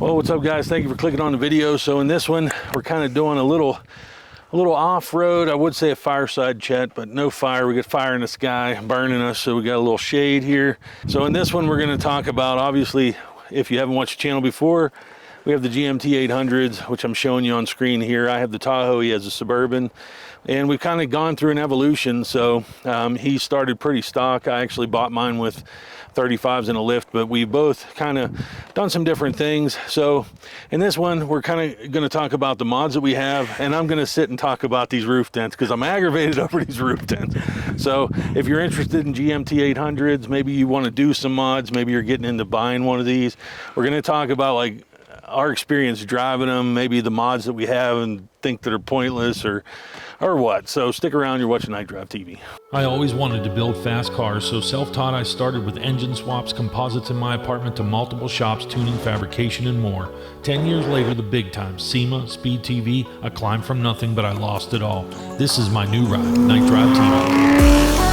Well, what's up, guys? Thank you for clicking on the video. So in this one, we're kind of doing a little off-road. I would say a fireside chat, but no fire. We got fire in the sky burning us, so we got a little shade here. So in this one, we're going to talk about, obviously, if you haven't watched the channel before, we have the GMT800s, which I'm showing you on screen here. I have the Tahoe, he has a Suburban, and we've kind of gone through an evolution. So he started pretty stock. I actually bought mine with 35s and a lift, but we both kind of done some different things. So in this one, we're kind of going to talk about the mods that we have, and I'm going to sit and talk about these roof tents because I'm aggravated over these roof tents. So if you're interested in GMT800s, maybe you want to do some mods, maybe you're getting into buying one of these, we're going to talk about like our experience driving them, maybe the mods that we have and think that are pointless or what. So stick around, you're watching KnightDriveTV. I always wanted to build fast cars, so self-taught I started with engine swaps, composites in my apartment to multiple shops, tuning, fabrication, and more. 10 years later, the big time, SEMA, Speed TV, I climbed from nothing, but I lost it all. This is my new ride, KnightDriveTV.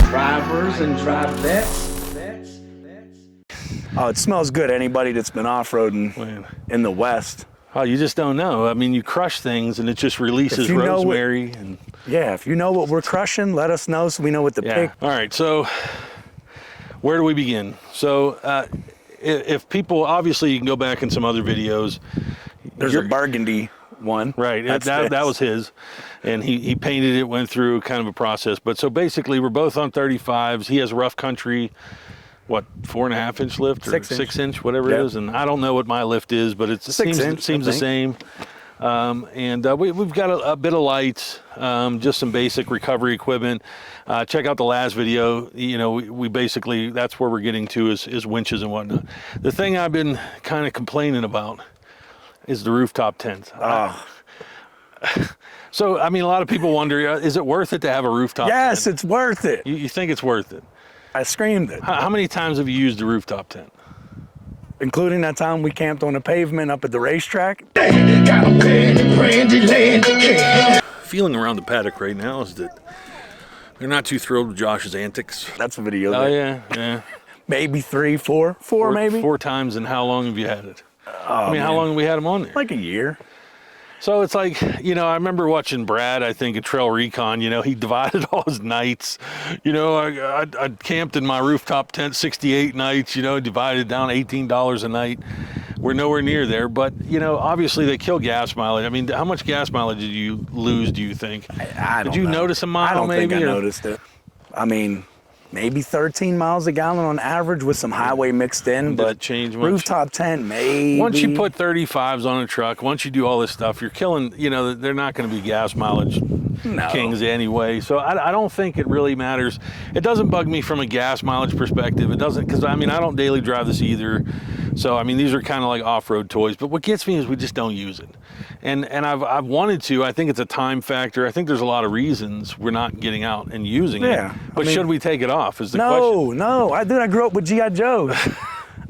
Drivers and drive vets. Oh, it smells good. Anybody that's been off-roading in the West. Oh, you just don't know. I mean, you crush things and it just releases rosemary. Yeah, if you know what we're crushing, let us know so we know what to pick. All right, so where do we begin? So if people, obviously you can go back in some other videos. There's a burgundy one. Right, that was his. And he painted it, went through kind of a process. But so basically we're both on 35s. He has rough country, what, 4.5 inch lift or 6 inch, whatever it is. And I don't know what my lift is, but it seems the same. We've got a bit of lights, just some basic recovery equipment. Check out the last video. You know, we basically, that's where we're getting to is winches and whatnot. The thing I've been kind of complaining about is the rooftop tents. So, I mean, a lot of people wonder, is it worth it to have a rooftop tent? Yes, it's worth it. You think it's worth it? I screamed it. How many times have you used a rooftop tent? Including that time we camped on the pavement up at the racetrack. Feeling around the paddock right now is that they're not too thrilled with Josh's antics. That's a video. Oh, yeah. Maybe 3, 4 maybe? 4 times, and how long have you had it? I mean, how long have we had them on there? Like a year. So it's like, you know, I remember watching Brad, I think, at Trail Recon, you know, he divided all his nights. You know, I camped in my rooftop tent 68 nights, you know, divided down $18 a night. We're nowhere near there, but, you know, obviously they kill gas mileage. I mean, how much gas mileage did you lose, do you think? I don't know. Did you notice a mile, I don't maybe? think I noticed it. I mean, maybe 13 miles a gallon on average with some highway mixed in, but change much? Rooftop tent, maybe. Once you put 35s on a truck, once you do all this stuff, you're killing, you know, they're not going to be gas mileage kings anyway. So I don't think it really matters. It doesn't bug me from a gas mileage perspective. It doesn't, because I mean, I don't daily drive this either. So, I mean, these are kind of like off-road toys, but what gets me is we just don't use it. And I've wanted to. I think it's a time factor. I think there's a lot of reasons we're not getting out and using it. But I mean, should we take it off is the question. No. I grew up with G.I. Joes.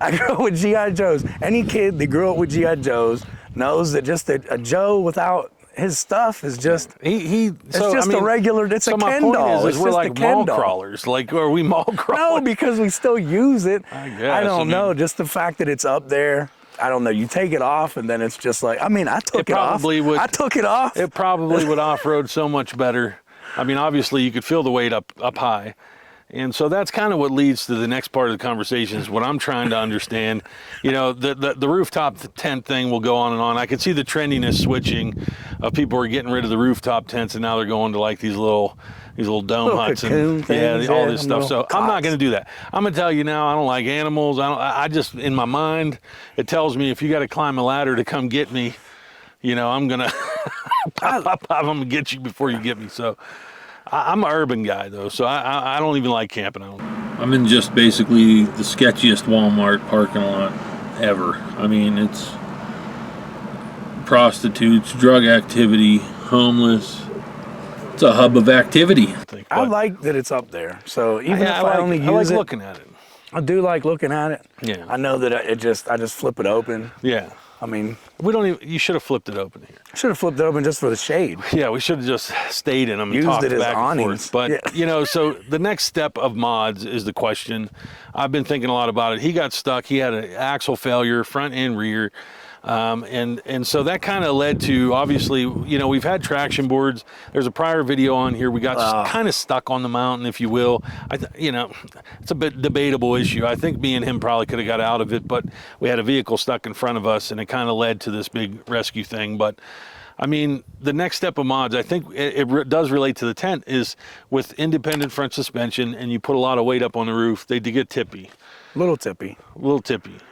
I grew up with G.I. Joes. Any kid that grew up with G.I. Joes knows that just a Joe without his stuff is just it's a regular, it's a Ken doll. We're like mall crawlers. Like, are we mall crawlers? No, because we still use it. I guess. I don't know. Just the fact that it's up there. I don't know. You take it off, and then it's just like, I mean, I took it off. I took it off. It probably would off-road so much better. I mean, obviously, you could feel the weight up high. And so that's kind of what leads to the next part of the conversation is what I'm trying to understand. You know, the rooftop tent thing will go on and on. I can see the trendiness switching of people are getting rid of the rooftop tents, and now they're going to like these little dome huts and all this stuff. So I'm not going to do that. I'm going to tell you now, I don't like animals. I just, in my mind, it tells me if you got to climb a ladder to come get me, you know, I'm going to I'm going to get you before you get me. So I'm an urban guy though, so I don't even like camping out. I'm in just basically the sketchiest Walmart parking lot ever. I mean, it's prostitutes, drug activity, homeless. It's a hub of activity. I like that it's up there. So even if I only use looking at it. I do like looking at it. Yeah. I know that I just flip it open. Yeah. I mean, we don't even. You should have flipped it open here. Should have flipped it open just for the shade. Yeah, we should have just stayed in them and Used talked it as back and awnings. forth. But Yeah. you know, so the next step of mods is the question. I've been thinking a lot about it. He got stuck. He had an axle failure, front and rear. And so that kind of led to, obviously, you know, we've had traction boards. There's a prior video on here. We got kind of stuck on the mountain, if you will. You know, it's a bit debatable issue. I think me and him probably could have got out of it, but we had a vehicle stuck in front of us, and it kind of led to this big rescue thing. But I mean, the next step of mods, I think it does relate to the tent, is with independent front suspension, and you put a lot of weight up on the roof, they do get tippy. Little tippy.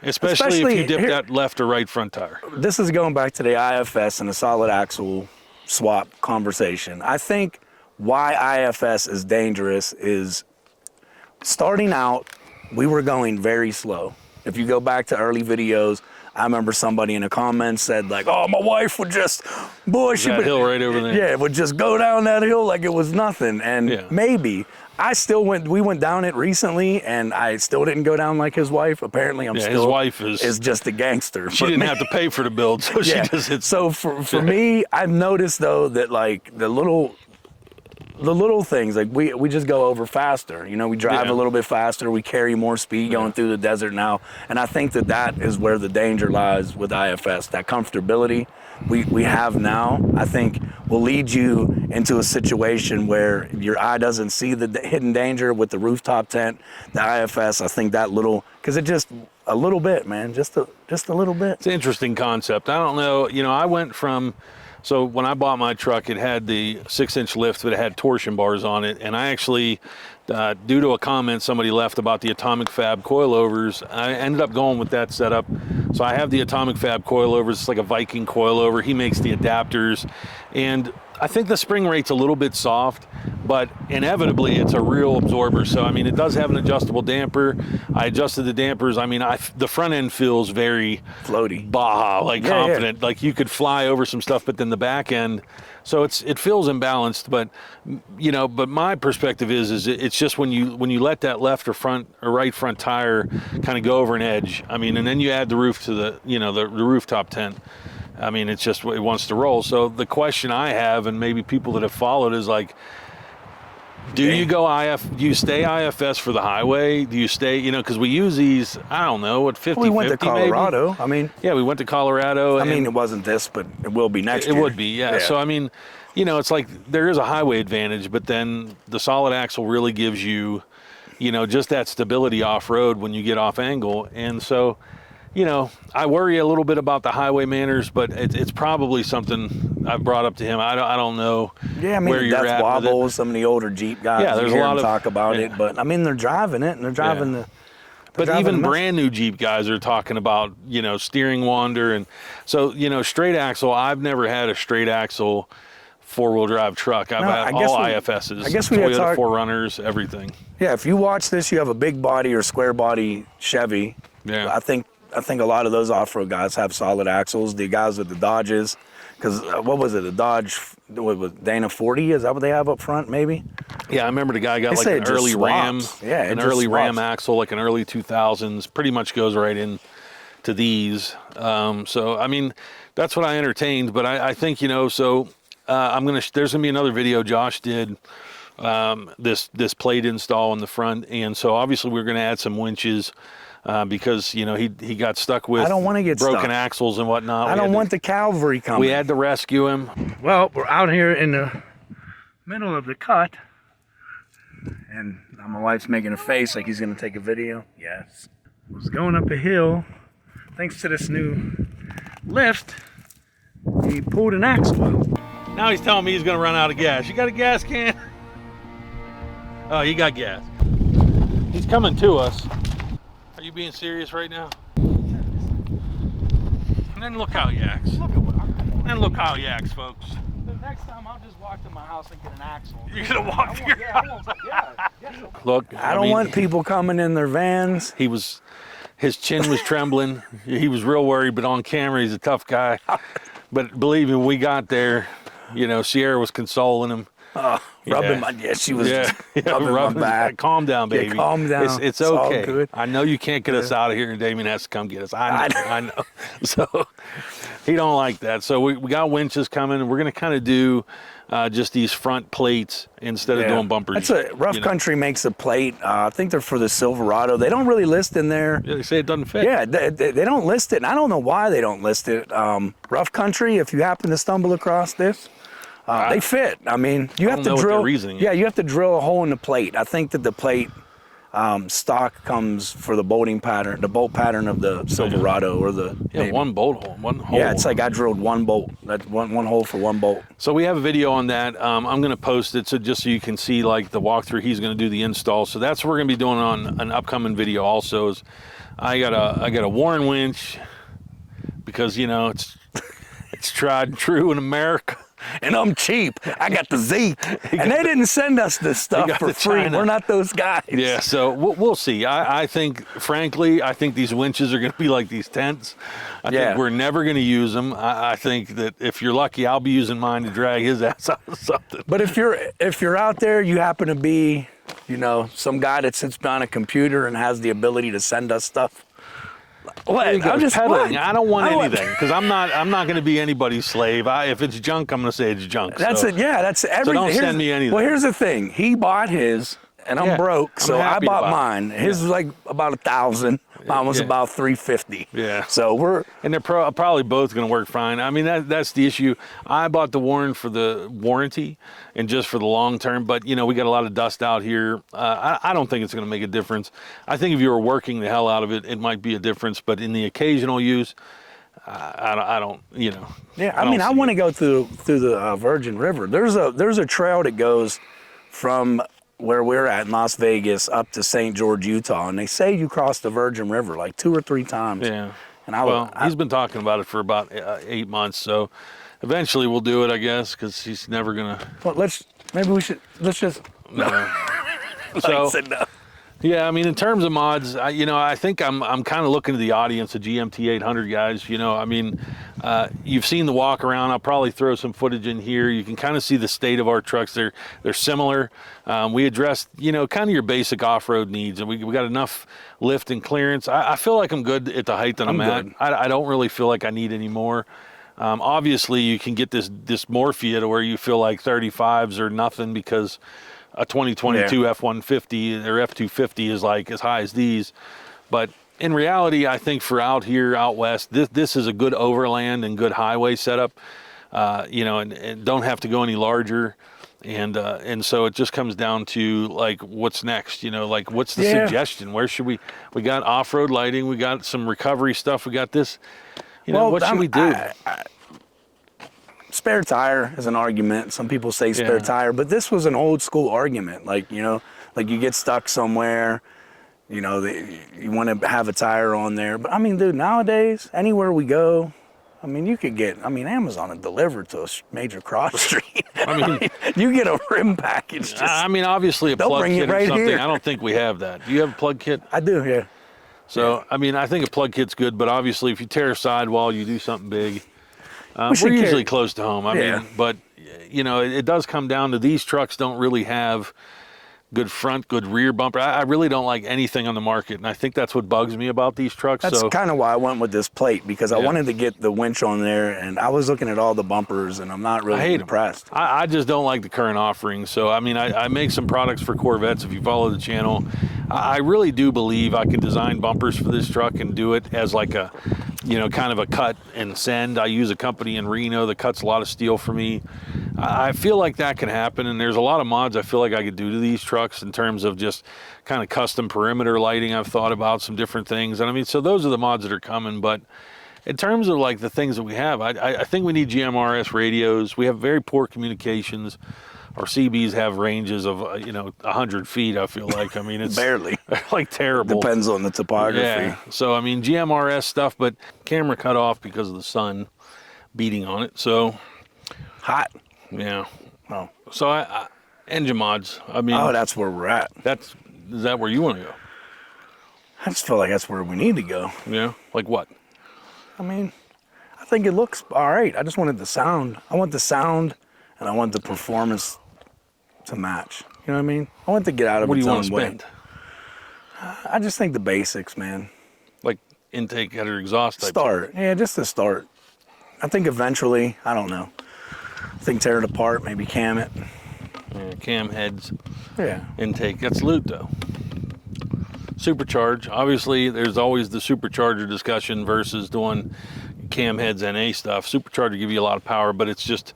Especially if you dip that left or right front tire. This is going back to the IFS and the solid axle swap conversation. I think why IFS is dangerous is starting out, we were going very slow. If you go back to early videos, I remember somebody in the comments said like, "Oh, my wife would just, boy, she that would, hill right over there. Yeah, would just go down that hill like it was nothing." And maybe we went down it recently, and I still didn't go down like his wife. Apparently, his wife is just a gangster. She didn't have to pay for the build, so she just hit. So for me, I've noticed though that like the little things, like we just go over faster. You know, we drive a little bit faster. We carry more speed going through the desert now, and I think that is where the danger lies with IFS. That comfortability we have now, I think, will lead you into a situation where your eye doesn't see the hidden danger with the rooftop tent. The IFS, I think that little, because it just a little bit, man, just a little bit. It's an interesting concept. I don't know. You know, I went from. So when I bought my truck, it had the 6-inch lift, but it had torsion bars on it. And I actually, due to a comment somebody left about the Atomic Fab coilovers, I ended up going with that setup. So I have the Atomic Fab coilovers. It's like a Viking coilover. He makes the adapters. And I think the spring rate's a little bit soft, but inevitably it's a real absorber. So, I mean, it does have an adjustable damper. I adjusted the dampers. I mean, the front end feels very floaty, Baja, like confident. Like you could fly over some stuff, but then the back end, so it feels imbalanced. But you know, but my perspective is it's just when you let that left or right front tire kind of go over an edge. I mean, and then you add the roof to the rooftop tent. I mean, it wants to roll. So the question I have, and maybe people that have followed, is like, do you stay IFS for the highway? Do you stay, you know, because we use these, I don't know, what, 50, we went to Colorado. Maybe? I mean. Yeah, we went to Colorado. I mean, it wasn't this, but it will be next year. It would be, yeah. So, I mean, you know, it's like there is a highway advantage, but then the solid axle really gives you, you know, just that stability off-road when you get off angle. And so, you know, I worry a little bit about the highway manners, but it's probably something I've brought up to him. I don't know. Yeah, I mean, where the you're death at wobbles, some of the older Jeep guys. Yeah, there's a lot of talk about it, but I mean, they're driving it and they're driving the. But even brand new Jeep guys are talking about, you know, steering wander, and so, you know, straight axle. I've never had a straight axle 4-wheel drive truck. I've had all IFSs. I guess we Toyota 4Runners, everything. Yeah, if you watch this, you have a big body or square body Chevy. Yeah, I think a lot of those off-road guys have solid axles. The guys with the Dodges, because what was it? The Dodge, what was Dana 40? Is that what they have up front? Maybe. Yeah, I remember the guy got like an early Ram, an early Ram axle, like an early 2000s. Pretty much goes right in to these. So I mean, that's what I entertained. But I think, you know, so there's gonna be another video Josh did. This plate install in the front, and so obviously we're gonna add some winches. Because, you know, he got stuck with broken axles and whatnot. I don't want the cavalry coming. We had to rescue him. Well, we're out here in the middle of the cut, and my wife's making a face like he's going to take a video. Yes. I was going up a hill. Thanks to this new lift, he pulled an axle out. Now he's telling me he's going to run out of gas. You got a gas can? Oh, you got gas. He's coming to us. Are you being serious right now? And then look how he acts. And look how he acts, folks. The next time I'll just walk to my house and get an axle. You're gonna walk to your house? Look, I don't want people coming in their vans. His chin was trembling. He was real worried, but on camera he's a tough guy. But believe me, when we got there, you know, Sierra was consoling him. Rubbing my, she was rubbing my back. Calm down, baby. Yeah, calm down. It's okay. All good. I know you can't get us out of here, and Damien has to come get us. I know. So he don't like that. So we got winches coming, and we're going to kind of do just these front plates instead of doing bumpers. That's Rough Country makes a plate. I think they're for the Silverado. They don't really list in there. Yeah, they say it doesn't fit. Yeah, they don't list it, and I don't know why they don't list it. Rough Country, if you happen to stumble across this, they fit. I mean, you have to drill. Yeah, you have to drill a hole in the plate. I think that the plate stock comes for the bolting pattern, the bolt pattern of the Silverado or the one bolt hole, one hole. Yeah, it's like I drilled one bolt. That's one hole for one bolt. So we have a video on that. I'm going to post it just so you can see like the walkthrough. He's going to do the install. So that's what we're going to be doing on an upcoming video. Also, is I got a Warren winch because it's tried and true in America. And I'm cheap. I got the Z. And they didn't send us this stuff for free. China. We're not those guys. Yeah, so we'll see. I think, frankly, these winches are going to be like these tents. I think we're never going to use them. I think that if you're lucky, I'll be using mine to drag his ass out of something. But if you're out there, you happen to be, some guy that sits behind a computer and has the ability to send us stuff. I'm just peddling. I don't want anything because I'm not going to be anybody's slave. If it's junk, I'm going to say it's junk. That's it. Yeah, that's everything. So don't send me anything. Well, here's the thing. He bought his, and I'm broke, so I bought mine. His was like about 1,000. Mine was about 350. Yeah. So they're probably both going to work fine. I mean, that's the issue. I bought the Warren for the warranty and just for the long term, but we got a lot of dust out here. I don't think it's going to make a difference. I think if you were working the hell out of it, it might be a difference, but in the occasional use, I don't. Yeah, I mean, I want to go through the Virgin River. There's a trail that goes from where we're at in Las Vegas up to St. George, Utah, and they say you cross the Virgin River like 2 or 3 times. Yeah. And he's been talking about it for about 8 months, so eventually we'll do it, I guess, because he's never gonna. Well, let's just. No. So. No. Yeah, I mean, in terms of mods, I think I'm kind of looking to the audience of GMT800 guys. You've seen the walk around. I'll probably throw some footage in here. You can kind of see the state of our trucks. They're similar. We addressed, kind of your basic off-road needs, and we got enough lift and clearance. I feel like I'm good at the height that I'm at. I don't really feel like I need any more. Obviously, you can get this dysmorphia to where you feel like 35s are nothing because a 2022 F-150 or F-250 is like as high as these. But in reality, I think for out here, out west, this is a good overland and good highway setup, and don't have to go any larger. And so it just comes down to like, what's next? Like what's the suggestion? Where should we got off-road lighting. We got some recovery stuff. We got this, what should we do? Spare tire is an argument. Some people say spare tire, but this was an old school argument. Like, like you get stuck somewhere, you want to have a tire on there. But I mean, dude, nowadays, anywhere we go, I mean, you could get, Amazon will deliver to a major cross street. I mean, you get a rim package. Obviously a plug kit or something. Here. I don't think we have that. Do you have a plug kit? I do, yeah. So, I think a plug kit's good, but obviously if you tear a sidewall, you do something big. We're usually close to home. I mean, but it does come down to these trucks don't really have good front, good rear bumper. I really don't like anything on the market, and I think that's what bugs me about these trucks. That's kind of why I went with this plate, because I wanted to get the winch on there, and I was looking at all the bumpers, and I'm not really impressed. I just don't like the current offerings. So, I make some products for Corvettes. If you follow the channel, I really do believe I can design bumpers for this truck and do it as like a, kind of a cut and send. I use a company in Reno that cuts a lot of steel for me. I feel like that can happen, and there's a lot of mods I feel like I could do to these trucks in terms of just kind of custom perimeter lighting. I've thought about some different things, and so those are the mods that are coming. But in terms of like the things that we have, I think we need GMRS radios. We have very poor communications. Our CBs have ranges of 100 feet. I feel like it's barely like terrible. Depends on the topography. Yeah. So GMRS stuff, but camera cut off because of the sun beating on it. So hot. Yeah. Oh. So engine mods. Oh, that's where we're at. Is that where you want to go? I just feel like that's where we need to go. Yeah. Like what? I think it looks all right. I just wanted the sound. I want the sound, and I want the performance to match. You know what I mean? I want to get out of What do its you own want to way. spend? I just think the basics, man. Like intake, header, exhaust type Start. Yeah, just to start. I think eventually, I don't know. I think tear it apart, maybe cam it. Yeah, cam heads, Yeah. intake. That's loot though. Supercharge. Obviously, there's always the supercharger discussion versus doing cam heads NA stuff. Supercharger give you a lot of power, but it's just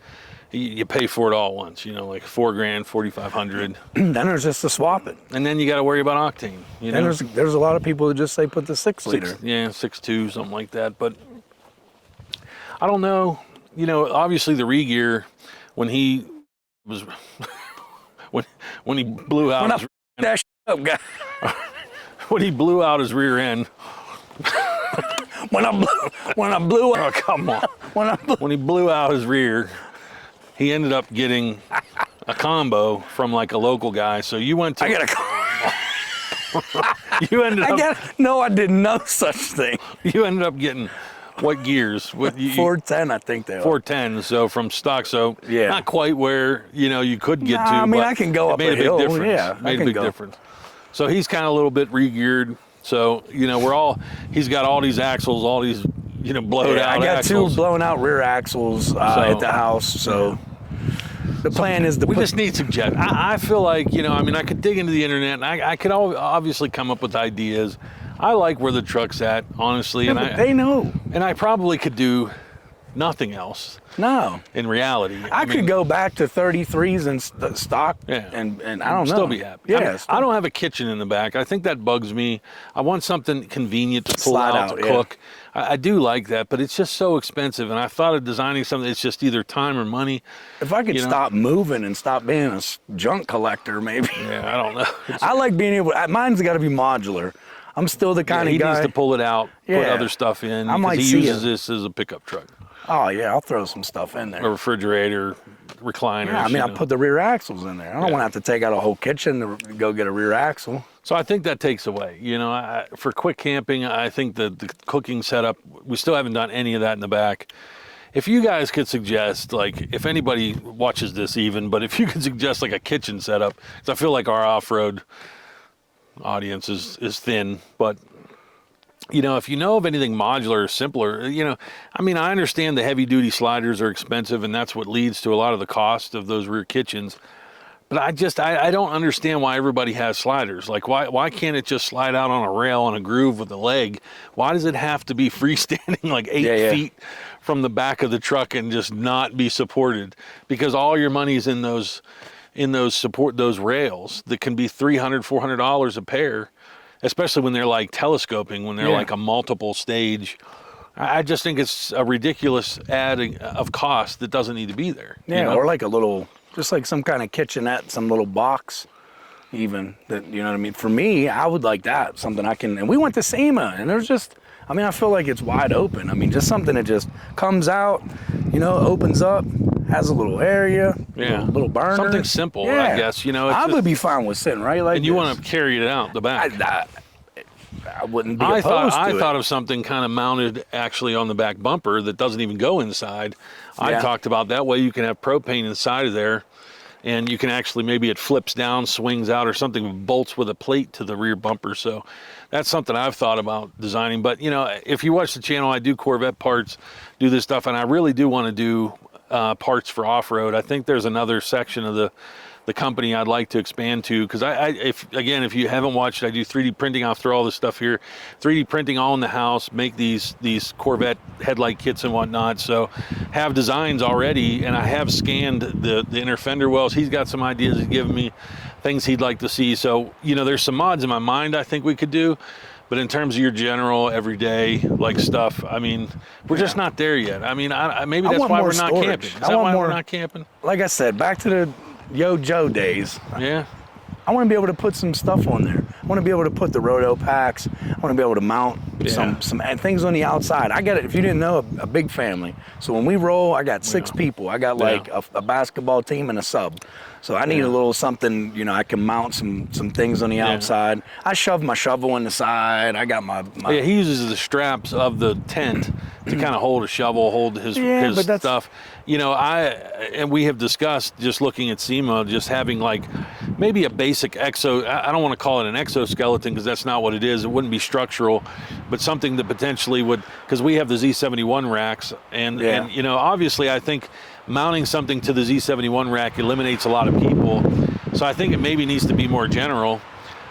you pay for it all at once. You know, like $4 grand, 4,500. Then there's just to swap it. And then you got to worry about octane. You And know, there's a lot of people who just say put the 6-liter. yeah, 6.2, something like that. But I don't know. You know, obviously the re-gear, when he was when he blew out That up, guy. when he blew out his rear end. When I blew Oh, come on. When he blew out his rear, he ended up getting a combo from like a local guy. So you went to. I got a. You ended up. No, I did no such thing. You ended up getting what gears? What 410, I think they are. 410. So from stock. So Yeah. not quite where you could get to. I mean, but I can go it up made a hill. big difference. Yeah, made a big difference. So he's kind of a little bit re-geared. So he's got all these axles, all these blowed out. I got axles. 2 blown out rear axles at the house. So the plan is to we just need suggestions. I feel like, I could dig into the internet and I could obviously come up with ideas. I like where the truck's at, honestly. Yeah, but they know. And I probably could do nothing else No. in reality. I could go back to 33s and stock and I don't know. Still be happy. Yeah. I don't have a kitchen in the back. I think that bugs me. I want something convenient to pull Slide out to cook. I do like that, but it's just so expensive. And I thought of designing something that's just either time or money. If I could stop moving and stop being a junk collector, maybe. Yeah, I don't know. I like being able. Mine's got to be modular. I'm still the kind of guy. He needs to pull it out, put Yeah. other stuff in. I might he see uses it. this as a pickup truck, Oh yeah, I'll throw some stuff in there. a refrigerator, recliners. Yeah, I mean, I put the rear axles in there. I don't want to have to take out a whole kitchen to go get a rear axle. So I think that takes away. For quick camping, I think the cooking setup, we still haven't done any of that in the back. If you guys could suggest, like, if anybody watches this even, but if you could suggest like a kitchen setup, because I feel like our off-road audience is thin, but if you know of anything modular or simpler, I understand the heavy duty sliders are expensive and that's what leads to a lot of the cost of those rear kitchens. But I don't understand why everybody has sliders. Like, why can't it just slide out on a rail on a groove with a leg? Why does it have to be freestanding like 8 feet from the back of the truck and just not be supported? Because all your money's in those rails that can be $300, $400 a pair, especially when they're like telescoping, when they're like a multiple stage. I just think it's a ridiculous add of cost that doesn't need to be there. Yeah, or like a little, just like some kind of kitchenette, some little box even, that, you know what I mean? For me, I would like that, something I can, and we went to SEMA, and there's just, I feel like it's wide open. Just something that just comes out, opens up, has a little area, little burner. Something simple, I guess. I would be fine with sitting right like and you this. want to carry it out the back. I wouldn't be opposed to it. I thought of something kind of mounted actually on the back bumper that doesn't even go inside. I talked about that way you can have propane inside of there, and you can actually, maybe it flips down, swings out or something, bolts with a plate to the rear bumper. So that's something I've thought about designing. But if you watch the channel, I do Corvette parts, do this stuff, and I really do want to do parts for off-road. I think there's another section of the company I'd like to expand to, because if you haven't watched, I do 3D printing. I'll throw all this stuff here, 3D printing all in the house, make these Corvette headlight kits and whatnot. So have designs already, and I have scanned the inner fender wells. He's got some ideas. He's given me things he'd like to see. So there's some mods in my mind I think we could do. But in terms of your general everyday stuff, we're just not there yet. Maybe that's why we're not camping. Is that why we're not camping? Like I said, back to the Yo Joe days. Yeah. I want to be able to put some stuff on there. want to be able to put the roto packs. I want to be able to mount some things on the outside. I got it. If you didn't know, a big family. So when we roll, I got 6 people. I got like a basketball team and a sub. So I need a little something, you know, I can mount some things on the outside. I shove my shovel in the side. I got my yeah, he uses the straps of the tent to kind of hold a shovel, hold his stuff. You know, and we have discussed just looking at SEMA, just having like maybe a basic I don't want to call it an exoskeleton because that's not what it is. It wouldn't be structural, but something that potentially would, because we have the Z71 racks and you know, obviously I think mounting something to the Z71 rack eliminates a lot of people. So I think it maybe needs to be more general,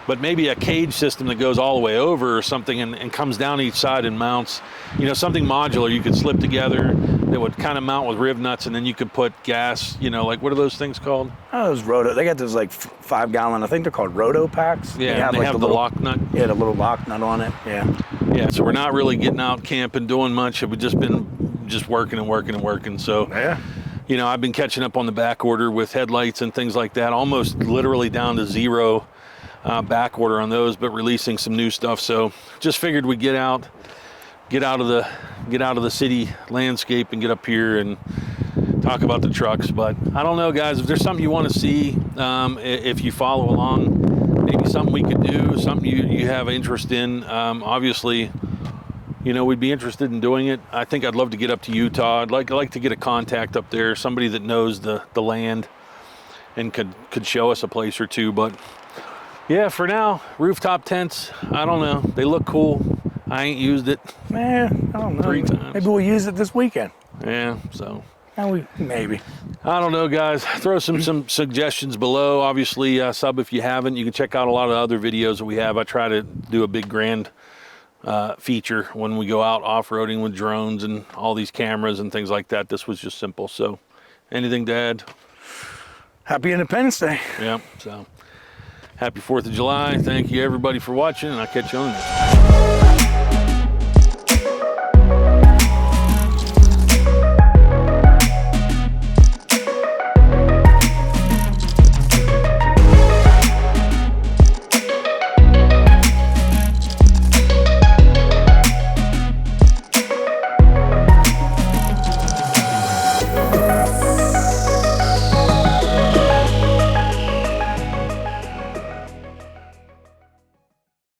but maybe a cage system that goes all the way over or something and comes down each side and mounts, you know, something modular you could slip together that would kind of mount with riv nuts, and then you could put gas, you know, like what are those things called? Oh, those roto. They got those like 5 gallon, I think they're called roto packs. Yeah, they have the lock nut. Yeah, the little lock nut on it. Yeah. Yeah, so we're not really getting out camping, doing much. We've just been working and working and working. So you know, I've been catching up on the back order with headlights and things like that, almost literally down to 0 back order on those, but releasing some new stuff. So just figured we'd get out of the city landscape and get up here and talk about the trucks. But I don't know, guys, if there's something you want to see, if you follow along, maybe something we could do, something you have interest in, obviously, you know, we'd be interested in doing it. I think I'd love to get up to Utah. I'd like to get a contact up there, somebody that knows the land and could show us a place or two. But yeah, for now, rooftop tents, I don't know. They look cool. I ain't used it. Man, I don't know. 3 times. Maybe we'll use it this weekend. Yeah, so. Maybe. I don't know, guys. Throw some suggestions below. Obviously, sub if you haven't. You can check out a lot of other videos that we have. I try to do a big grand feature when we go out off-roading with drones and all these cameras and things like that. This was just simple. So anything to add? Happy Independence Day. Yeah, so happy 4th of July. Thank you everybody for watching, and I'll catch you on the next one.